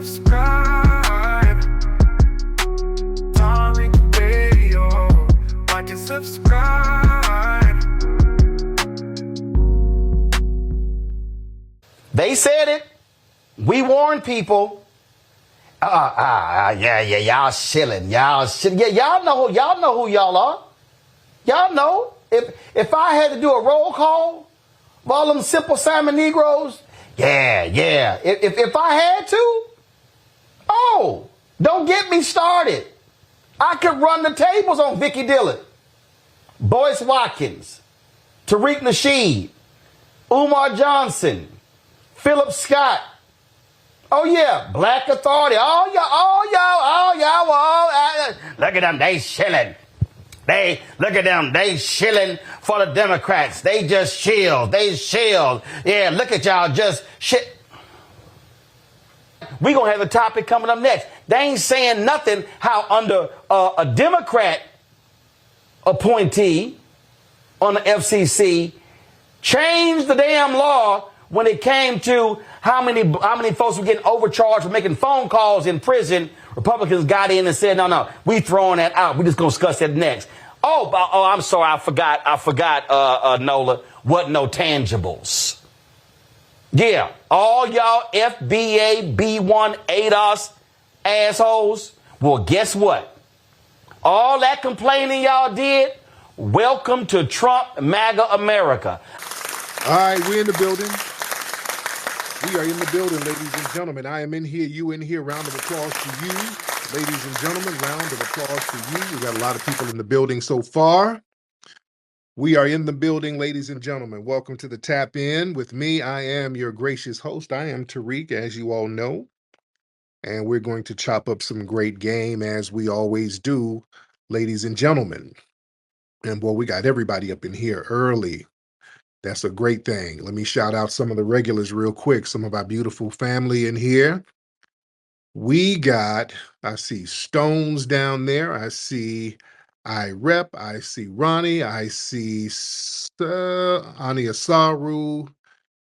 subscribe. Tariq Radio. Like and subscribe. They said it. We warned people. Yeah, y'all shilling. Y'all shilling. Yeah, y'all know who y'all are. Y'all know. If I had to do a roll call of all them Simple Simon Negroes, yeah. If I had to, don't get me started. I could run the tables on Vicky Dillon, Boyce Watkins, Tariq Nasheed, Umar Johnson, Philip Scott. Oh yeah, Black Authority. All y'all. Look at them, they shilling. Look at them, they shilling for the Democrats. They just chill. Yeah, look at y'all just shit. We gonna have a topic coming up next. They ain't saying nothing how under a Democrat appointee on the FCC changed the damn law when it came to how many folks were getting overcharged for making phone calls in prison. Republicans got in and said, no, we throwing that out. We just gonna discuss that next. Oh, I'm sorry, I forgot, Nola, wasn't no tangibles. Yeah, all y'all FBA B1 ADOS assholes. Well, guess what? All that complaining y'all did, welcome to Trump MAGA America. All right, we're in the building. We are in the building, ladies and gentlemen. I am in here, you in here. Round of applause to you. Ladies and gentlemen, round of applause to you. We got a lot of people in the building so far. We are in the building, ladies and gentlemen. Welcome to the Tap In with me. I am your gracious host. I am Tariq, as you all know. And we're going to chop up some great game, as we always do, ladies and gentlemen. And boy, we got everybody up in here early. That's a great thing. Let me shout out some of the regulars real quick. Some of our beautiful family in here. We got, I see Stones down there. I see iRep. I see Ronnie. I see Ania Saru.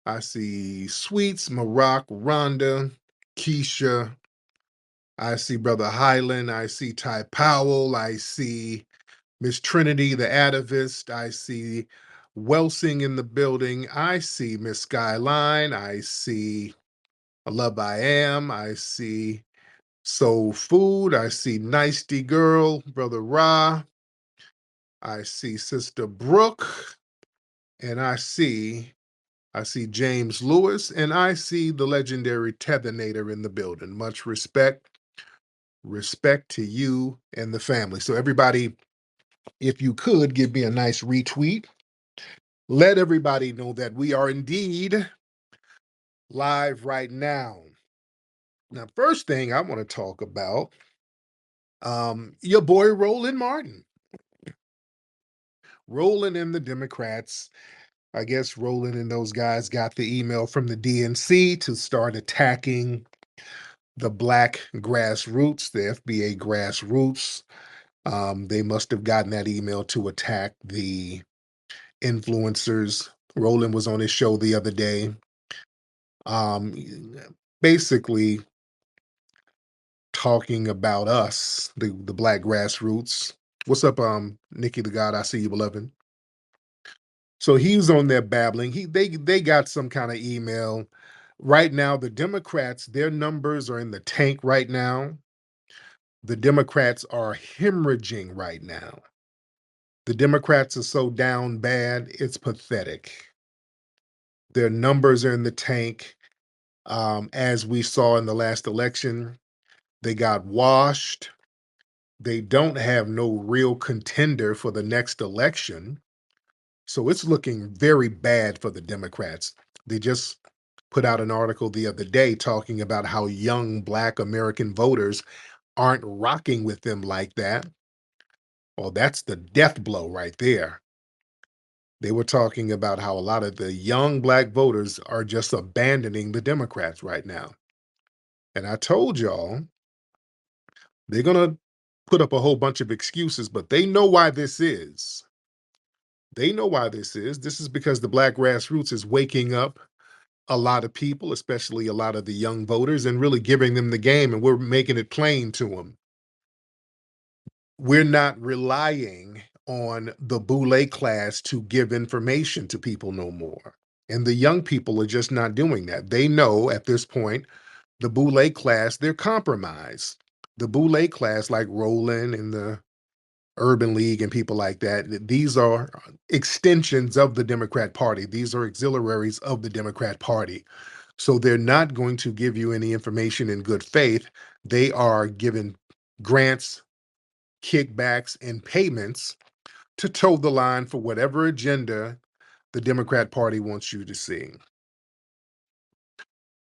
I see Sweets, Maroc, Rhonda, Keisha. I see Brother Highland. I see Ty Powell. I see Miss Trinity, the atavist. I see Welsing in the building. I see Miss Skyline. I see Love I Am. I see Soul Food. I see Nicety Girl, Brother Ra. I see Sister Brooke. And I see James Lewis. And I see the legendary Tethernator in the building. Much respect. Respect to you and the family. So everybody, if you could give me a nice retweet. Let everybody know that we are indeed live right now. Now, first thing I want to talk about, your boy Roland Martin. Roland and the Democrats, I guess Roland and those guys got the email from the DNC to start attacking the Black grassroots, the FBA grassroots. They must have gotten that email to attack the influencers. Roland was on his show the other day, basically talking about us, the Black grassroots. What's up, Nikki the God? I see you, beloved. So he was on there babbling. They got some kind of email. Right now, the Democrats, their numbers are in the tank right now. The Democrats are hemorrhaging right now. The Democrats are so down bad, it's pathetic. Their numbers are in the tank. As we saw in the last election, they got washed. They don't have no real contender for the next election. So it's looking very bad for the Democrats. They just put out an article the other day talking about how young Black American voters aren't rocking with them like that. Well, that's the death blow right there. They were talking about how a lot of the young Black voters are just abandoning the Democrats right now. And I told y'all, they're going to put up a whole bunch of excuses, but they know why this is. They know why this is. This is because the Black grassroots is waking up a lot of people, especially a lot of the young voters, and really giving them the game, and we're making it plain to them. We're not relying on the boule class to give information to people no more. And the young people are just not doing that. They know at this point, the boule class, they're compromised. The boule class, like Roland and the Urban League and people like that, these are extensions of the Democrat Party. These are auxiliaries of the Democrat Party. So they're not going to give you any information in good faith. They are given grants, kickbacks, and payments to toe the line for whatever agenda the Democrat Party wants you to see.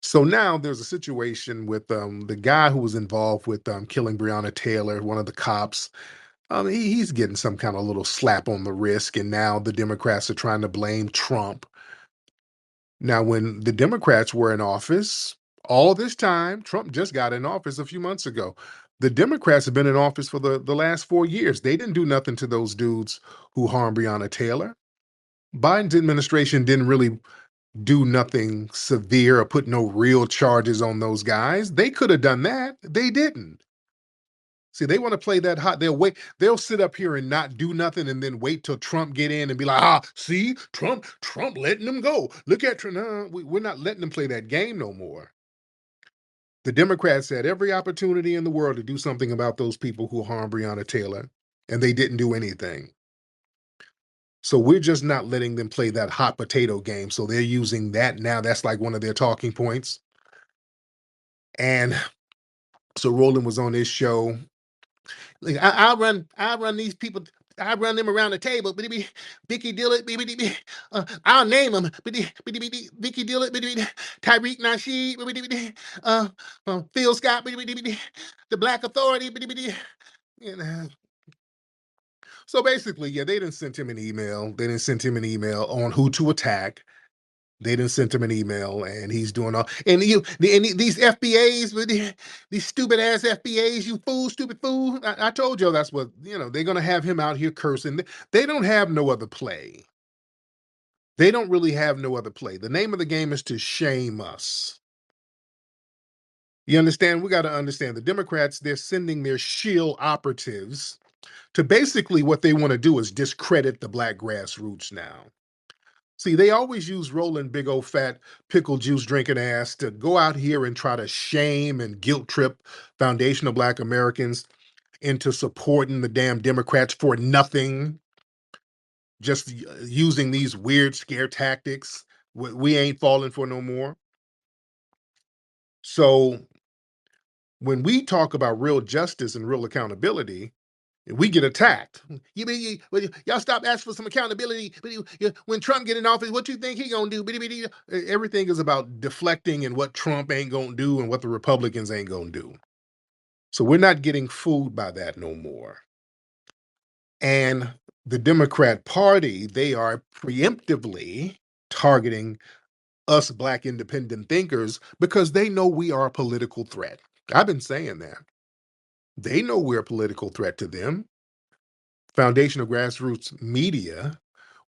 So now there's a situation with the guy who was involved with killing Breonna Taylor, one of the cops. He's getting some kind of little slap on the wrist, and now the Democrats are trying to blame Trump. Now, when the Democrats were in office, all this time, Trump just got in office a few months ago. The Democrats have been in office for the last 4 years. They didn't do nothing to those dudes who harmed Breonna Taylor. Biden's administration didn't really do nothing severe or put no real charges on those guys. They could have done that. They didn't. See, they want to play that hot. They'll wait. They'll sit up here and not do nothing, and then wait till Trump get in and be like, see, Trump letting them go. Look at Trump. No, we're not letting them play that game no more. The Democrats had every opportunity in the world to do something about those people who harmed Breonna Taylor, and they didn't do anything. So we're just not letting them play that hot potato game. So they're using that now. That's like one of their talking points. And so Roland was on this show. Like, I run these people. I run them around the table. Vicky Dillard. I'll name them. Vicky Dillard. Tariq Nasheed. Phil Scott. The Black Authority. So basically, yeah, they didn't send him an email. They didn't send him an email on who to attack. They didn't send him an email, and he's doing all. And these FBAs, these stupid ass FBAs, you fool, stupid fool. I told you that's what they're gonna have him out here cursing. They don't have no other play. They don't really have no other play. The name of the game is to shame us. You understand? We got to understand the Democrats. They're sending their shield operatives to basically what they want to do is discredit the black grassroots now. See, they always use Roland, big old fat pickle juice drinking ass, to go out here and try to shame and guilt trip foundational Black Americans into supporting the damn Democrats for nothing, just using these weird scare tactics. We ain't falling for no more. So when we talk about real justice and real accountability, we get attacked. Y'all stop asking for some accountability. When Trump get in office, what you think he gonna do? Everything is about deflecting and what Trump ain't gonna do and what the Republicans ain't gonna do. So we're not getting fooled by that no more. And the Democrat Party, they are preemptively targeting us Black independent thinkers because they know we are a political threat. I've been saying that. They know we're a political threat to them. Foundational grassroots media,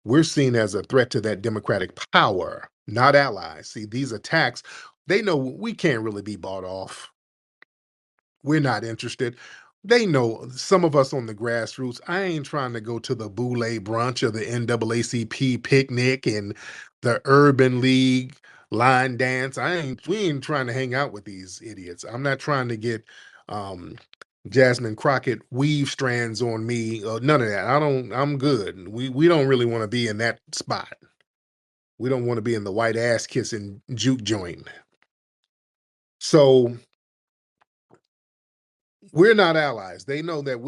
we're seen as a threat to that democratic power, not allies. See, these attacks, they know we can't really be bought off. We're not interested. They know, some of us on the grassroots, I ain't trying to go to the Boule brunch or the NAACP picnic and the Urban League line dance. We ain't trying to hang out with these idiots. I'm not trying to get Jasmine Crockett weave strands on me. None of that. I'm good. We don't really want to be in that spot. We don't want to be in the white ass kissing juke joint. So we're not allies. They know that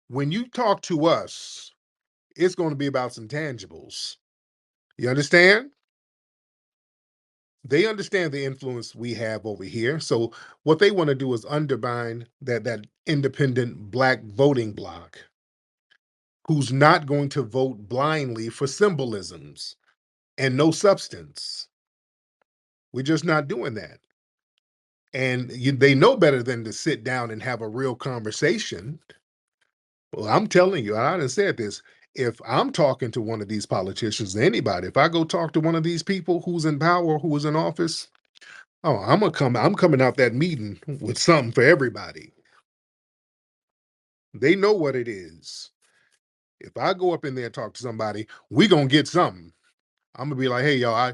when you talk to us, it's going to be about some tangibles. You understand? They understand the influence we have over here. So what they want to do is undermine that independent Black voting bloc who's not going to vote blindly for symbolisms and no substance. We're just not doing that. And they know better than to sit down and have a real conversation. Well, I'm telling you, I done said this. if I'm talking to one of these politicians, anybody, if I go talk to one of these people who's in power, who is in office, oh, I'm coming out that meeting with something for everybody. They know what it is. If I go up in there and talk to somebody, we gonna get something. I'm gonna be like, hey y'all,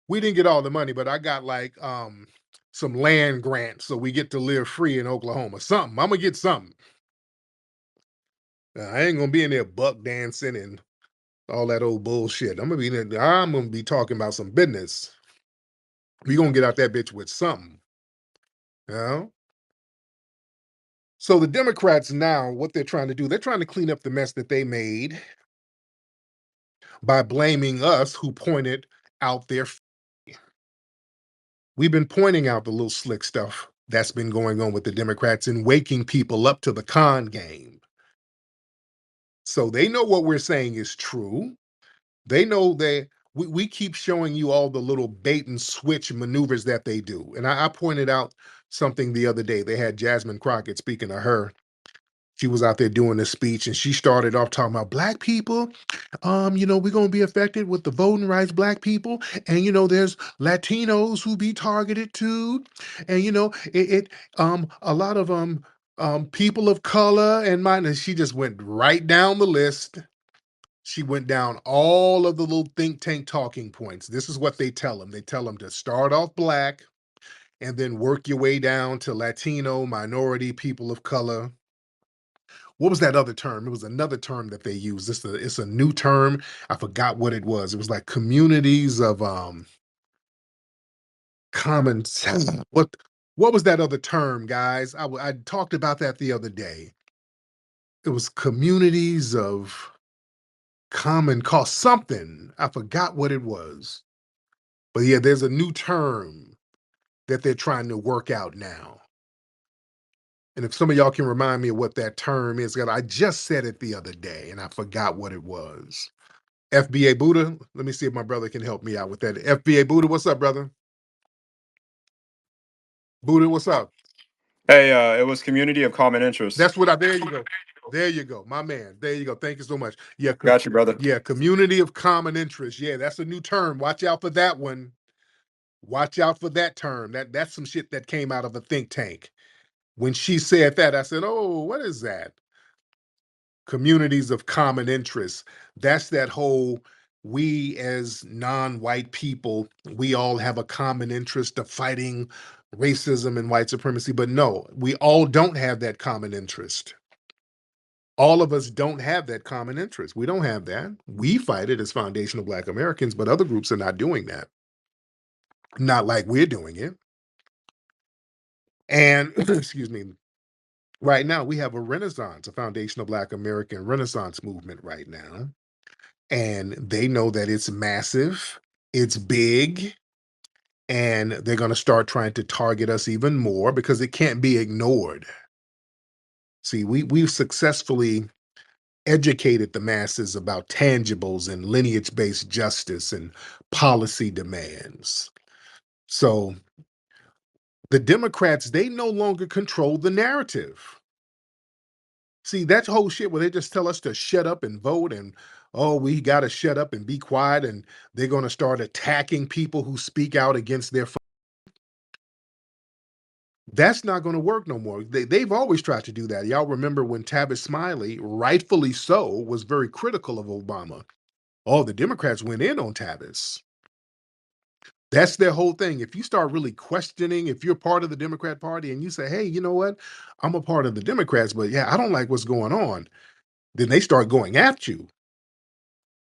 we didn't get all the money, but I got like some land grants so we get to live free in Oklahoma. Something. I'm gonna get something. I ain't gonna be in there buck dancing and all that old bullshit. I'm gonna be talking about some business. We gonna get out that bitch with something. You know? So the Democrats now, what they're trying to do, they're trying to clean up the mess that they made by blaming us who pointed out their. We've been pointing out the little slick stuff that's been going on with the Democrats and waking people up to the con game. So they know what we're saying is true. They know that we keep showing you all the little bait and switch maneuvers that they do. And I pointed out something the other day. They had Jasmine Crockett, speaking of her. She was out there doing a speech and she started off talking about black people. We're gonna be affected with the voting rights, black people, and there's Latinos who be targeted too, and a lot of people of color and mine. And she just went right down the list. She went down all of the little think tank talking points. This is what they tell them. They tell them to start off black and then work your way down to Latino, minority, people of color. What was that other term? It was another term that they used. It's a new term. I forgot what it was. It was like communities of common sense. What was that other term, guys? I talked about that the other day. It was communities of common cause, something. I forgot what it was. But yeah, there's a new term that they're trying to work out now. And if some of y'all can remind me of what that term is, I just said it the other day and I forgot what it was. FBA Buddha. Let me see if my brother can help me out with that. FBA Buddha, what's up, brother? Buddha, what's up? Hey, it was community of common interest. That's what there you go. There you go, my man. There you go. Thank you so much. Yeah, Got you, brother. yeah, community of common interest. Yeah, that's a new term. Watch out for that one. Watch out for that term. That's some shit that came out of a think tank. When she said that, I said, oh, what is that? Communities of common interest. That's that whole, we as non-white people, we all have a common interest of fighting racism and white supremacy. But no, we all don't have that common interest. All of us don't have that common interest. We don't have that. We fight it as foundational Black Americans, but other groups are not doing that. Not like we're doing it. And excuse me, right now we have a renaissance, a foundational Black American renaissance movement right now. And they know that it's massive, it's big, and they're going to start trying to target us even more because it can't be ignored. See, we've successfully educated the masses about tangibles and lineage-based justice and policy demands. So the Democrats, they no longer control the narrative. See, that whole shit where they just tell us to shut up and vote and, oh, we got to shut up and be quiet, and they're going to start attacking people who speak out against their. That's not going to work no more. They've always tried to do that. Y'all remember when Tavis Smiley, rightfully so, was very critical of Obama. Oh, the Democrats went in on Tavis. That's their whole thing. If you start really questioning, if you're part of the Democrat Party and you say, hey, you know what? I'm a part of the Democrats, but yeah, I don't like what's going on. Then they start going at you.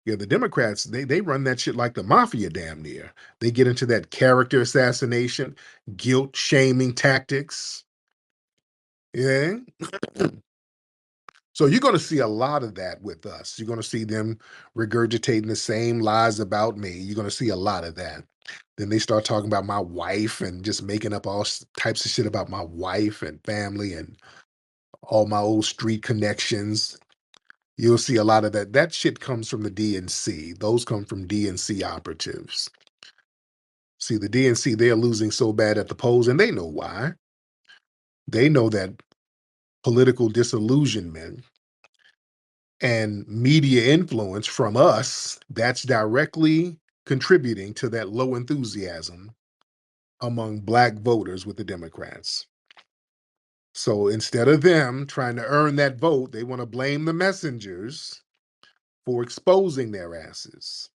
Yeah, the Democrats, they run that shit like the mafia damn near. They get into that character assassination, guilt shaming tactics. Yeah. So you're going to see a lot of that with us. You're going to see them regurgitating the same lies about me. You're going to see a lot of that. Then they start talking about my wife and just making up all types of shit about my wife and family and all my old street connections. You'll see a lot of that. That shit comes from the DNC. Those come from DNC operatives. See, the DNC, they're losing so bad at the polls, and they know why. They know that political disillusionment and media influence from us, that's directly contributing to that low enthusiasm among Black voters with the Democrats. So instead of them trying to earn that vote, they want to blame the messengers for exposing their asses.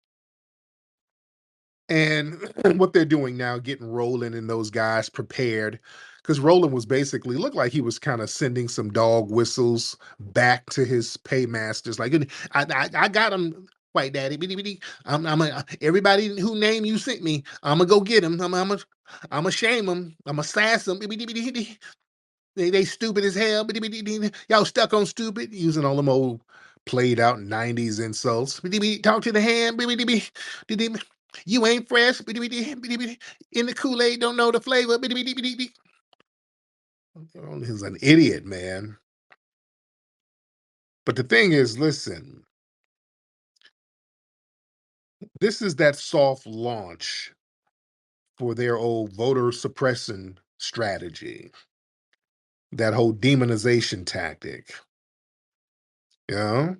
And what they're doing now, getting Roland and those guys prepared, because Roland was basically looked like he was kind of sending some dog whistles back to his paymasters, like I got him, White Daddy. Bitty, bitty. Everybody who name you sent me, I'm gonna go get him. I'm shame him. I'm gonna sass him. Bitty, bitty, bitty. They stupid as hell. Bitty, bitty, bitty. Y'all stuck on stupid, using all them old played out 90s insults. Bitty, bitty. Talk to the hand. Bitty, bitty, bitty. You ain't fresh. Bitty, bitty, bitty, bitty. In the Kool-Aid, don't know the flavor. Bitty, bitty, bitty, bitty. He's an idiot, man. But the thing is, listen, this is that soft launch for their old voter suppression strategy, that whole demonization tactic. You know?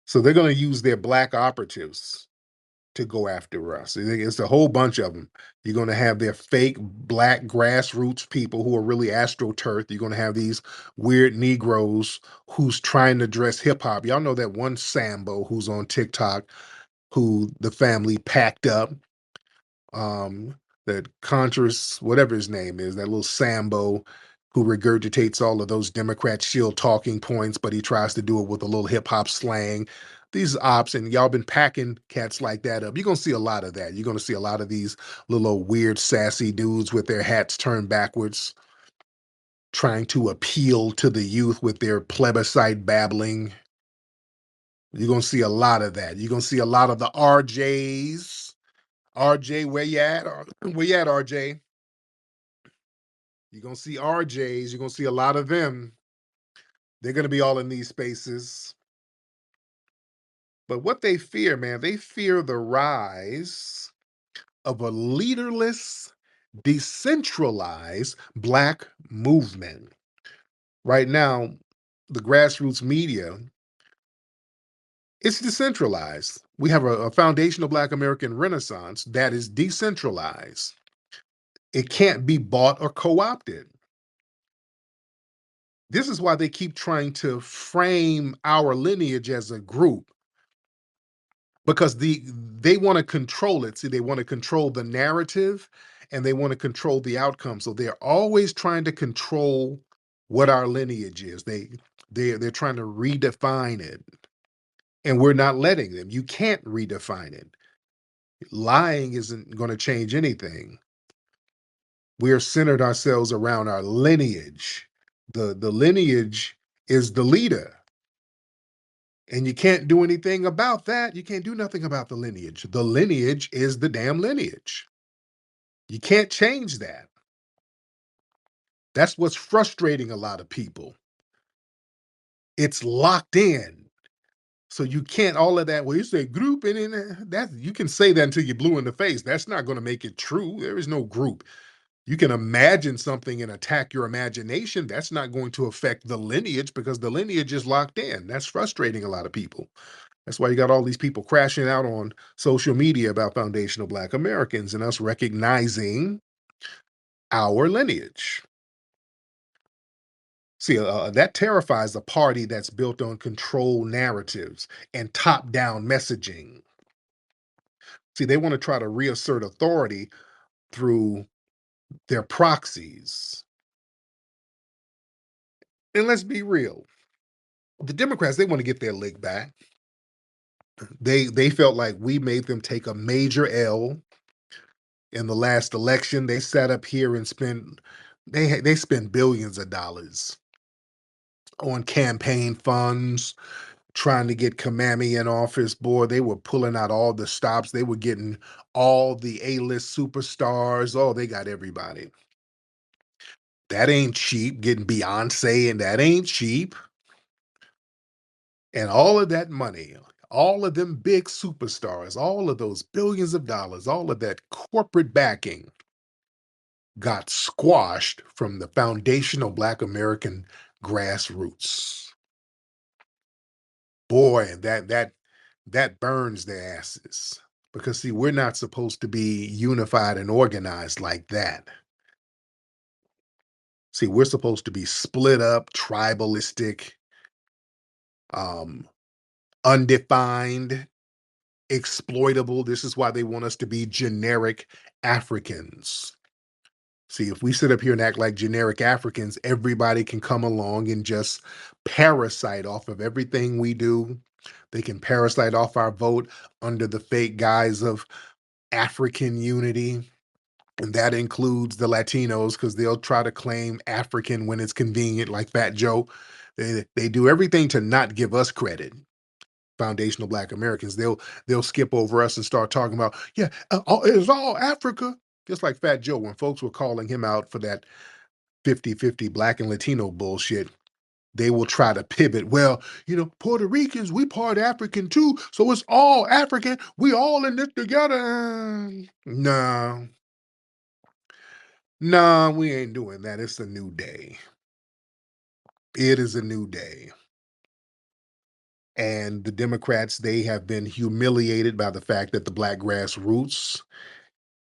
So they're going to use their Black operatives to go after us. It's a whole bunch of them. You're going to have their fake Black grassroots people who are really astroturf. You're going to have these weird Negroes who's trying to dress hip hop. Y'all know that one Sambo who's on TikTok who the family packed up. That Contras, whatever his name is, that little Sambo who regurgitates all of those Democrat shield talking points, but he tries to do it with a little hip hop slang. These ops, and y'all been packing cats like that up. You're gonna see a lot of that. You're gonna see a lot of these little weird, sassy dudes with their hats turned backwards, trying to appeal to the youth with their plebiscite babbling. You're gonna see a lot of that. You're gonna see a lot of the RJs. RJ, where you at? Where you at, RJ? You're gonna see RJs. You're gonna see a lot of them. They're gonna be all in these spaces. But what they fear, man, they fear the rise of a leaderless, decentralized Black movement. Right now, the grassroots media, it's decentralized. We have a foundational Black American Renaissance that is decentralized. It can't be bought or co-opted. This is why they keep trying to frame our lineage as a group, because they want to control it. See, they want to control the narrative and they want to control the outcome. So they're always trying to control what our lineage is. They're trying to redefine it. And we're not letting them. You can't redefine it. Lying isn't going to change anything. We're centered ourselves around our lineage. The lineage is the leader. And you can't do anything about that. You can't do nothing about the lineage. The lineage is the damn lineage. You can't change that. That's what's frustrating a lot of people. It's locked in. So you can't all of that. Well, you say group and then that you can say that until you're blue in the face. That's not going to make it true. There is no group. You can imagine something and attack your imagination. That's not going to affect the lineage because the lineage is locked in. That's frustrating a lot of people. That's why you got all these people crashing out on social media about foundational Black Americans and us recognizing our lineage. See, that terrifies a party that's built on control narratives and top-down messaging. See, they want to try to reassert authority through their proxies. And let's be real. The Democrats, they want to get their lick back. They felt like we made them take a major L in the last election. They sat up here and they spent billions of dollars on campaign funds trying to get Kamami in office. Boy, they were pulling out all the stops. They were getting all the A-list superstars. Oh, they got everybody. That ain't cheap. Getting Beyonce, and that ain't cheap. And all of that money, all of them big superstars, all of those billions of dollars, all of that corporate backing got squashed from the foundational Black American grassroots. boy, that burns their asses. Because see, we're not supposed to be unified and organized like that. See, we're supposed to be split up, tribalistic, um, undefined, exploitable. This is why they want us to be generic Africans. See, if we sit up here and act like generic Africans, everybody can come along and just parasite off of everything we do. They can parasite off our vote under the fake guise of African unity. And that includes the Latinos because they'll try to claim African when it's convenient, like Fat Joe. They do everything to not give us credit. Foundational Black Americans, they'll skip over us and start talking about, yeah, it's all Africa. Just like Fat Joe, when folks were calling him out for that 50-50 Black and Latino bullshit, they will try to pivot. Well, Puerto Ricans, we part African too, so it's all African. We all in this together. No, no, we ain't doing that. It's a new day. It is a new day. And the Democrats, they have been humiliated by the fact that the Black grassroots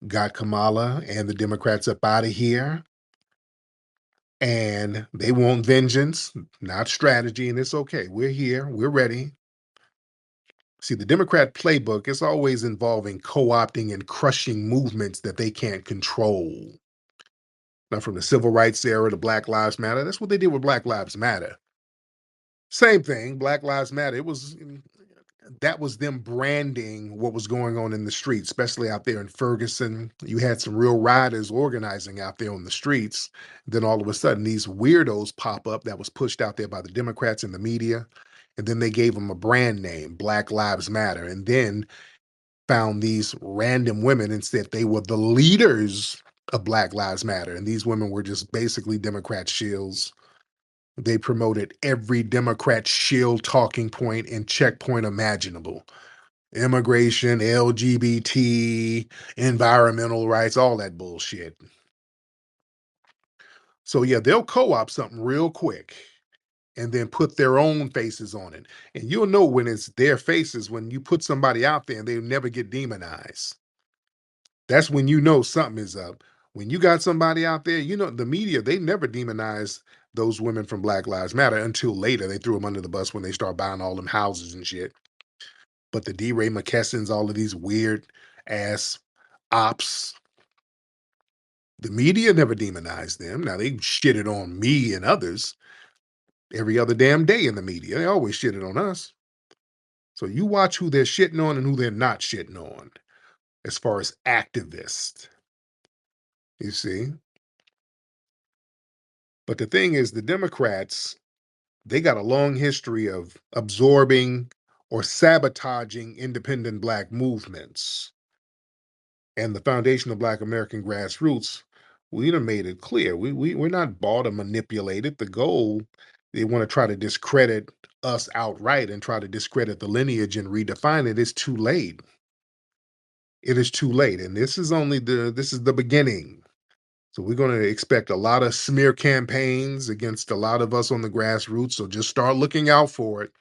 got Kamala and the Democrats up out of here. And they want vengeance, not strategy. And it's okay. We're here. We're ready. See, the Democrat playbook is always involving co-opting and crushing movements that they can't control. Now, from the civil rights era to Black Lives Matter, that's what they did with Black Lives Matter. Same thing, Black Lives Matter. That was them branding what was going on in the streets, especially out there in Ferguson. You had some real rioters organizing out there on the streets. Then all of a sudden, these weirdos pop up that was pushed out there by the Democrats and the media. And then they gave them a brand name, Black Lives Matter. And then found these random women and said they were the leaders of Black Lives Matter. And these women were just basically Democrat shills. They promoted every Democrat shill talking point and checkpoint imaginable. Immigration, LGBT, environmental rights, all that bullshit. So yeah, they'll co-opt something real quick and then put their own faces on it. And you'll know when it's their faces when you put somebody out there and they never get demonized. That's when you know something is up. When you got somebody out there, the media, they never demonize those women from Black Lives Matter until later. They threw them under the bus when they start buying all them houses and shit. But the D. Ray McKessons, all of these weird ass ops, the media never demonized them. Now they shitted on me and others every other damn day in the media. They always shitted on us. So you watch who they're shitting on and who they're not shitting on as far as activists. You see? But the thing is, the Democrats, they got a long history of absorbing or sabotaging independent Black movements. And the Foundation of Black American Grassroots, we done made it clear. We're not bought or manipulated. The goal, they want to try to discredit us outright and try to discredit the lineage and redefine it. It's too late. It is too late. And this is the beginning. So we're going to expect a lot of smear campaigns against a lot of us on the grassroots. So just start looking out for it.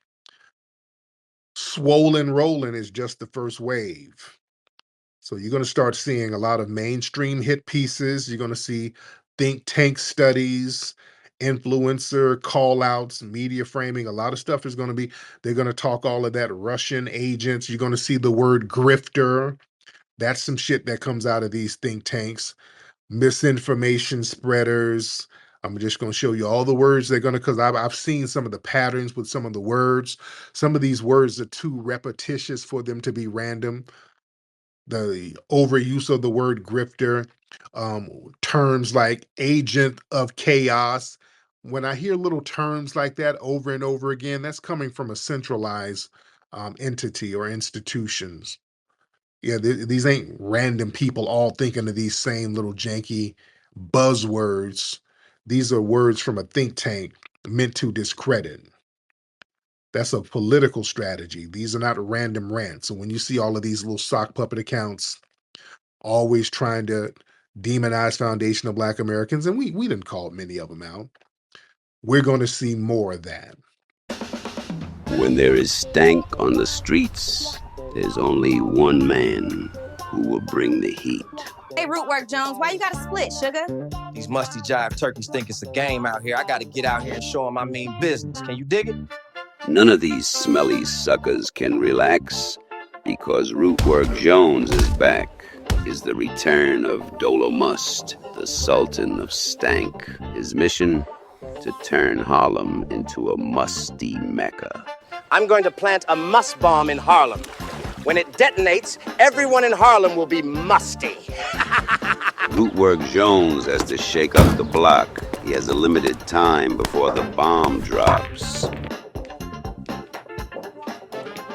Swollen Rolling is just the first wave. So you're going to start seeing a lot of mainstream hit pieces. You're going to see think tank studies, influencer call outs, media framing. A lot of stuff is going to be, they're going to talk all of that Russian agents. You're going to see the word grifter. That's some shit that comes out of these think tanks. Misinformation spreaders. I'm just going to show you all the words they're going to, because I've seen some of the patterns with some of the words. Some of these words are too repetitious for them to be random. The overuse of the word grifter, terms like agent of chaos. When I hear little terms like that over and over again, that's coming from a centralized entity or institutions. Yeah, these ain't random people all thinking of these same little janky buzzwords. These are words from a think tank meant to discredit. That's a political strategy. These are not random rants. So when you see all of these little sock puppet accounts always trying to demonize Foundation of Black Americans, and we didn't call many of them out, we're going to see more of that. When there is stank on the streets, there's only one man who will bring the heat. Hey, Rootwork Jones, why you gotta split, sugar? These musty jive turkeys think it's a game out here. I gotta get out here and show them I mean business. Can you dig it? None of these smelly suckers can relax, because Rootwork Jones is back. Is the return of Dolomust, the Sultan of Stank. His mission? To turn Harlem into a musty mecca. I'm going to plant a must bomb in Harlem. When it detonates, everyone in Harlem will be musty. Rootwork Jones has to shake up the block. He has a limited time before the bomb drops.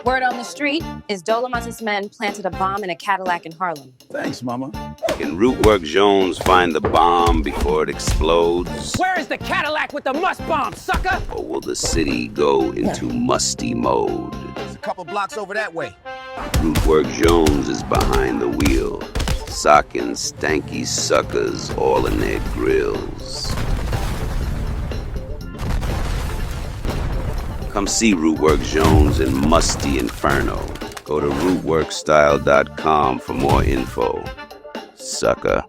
Word on the street is Dolomus's men planted a bomb in a Cadillac in Harlem. Thanks, Mama. Can Rootwork Jones find the bomb before it explodes? Where is the Cadillac with the must bomb, sucker? Or will the city go into musty mode? It's a couple blocks over that way. Rootwork Jones is behind the wheel, socking stanky suckers all in their grills. Come see Rootwork Jones in Musty Inferno. Go to rootworkstyle.com for more info. Sucker.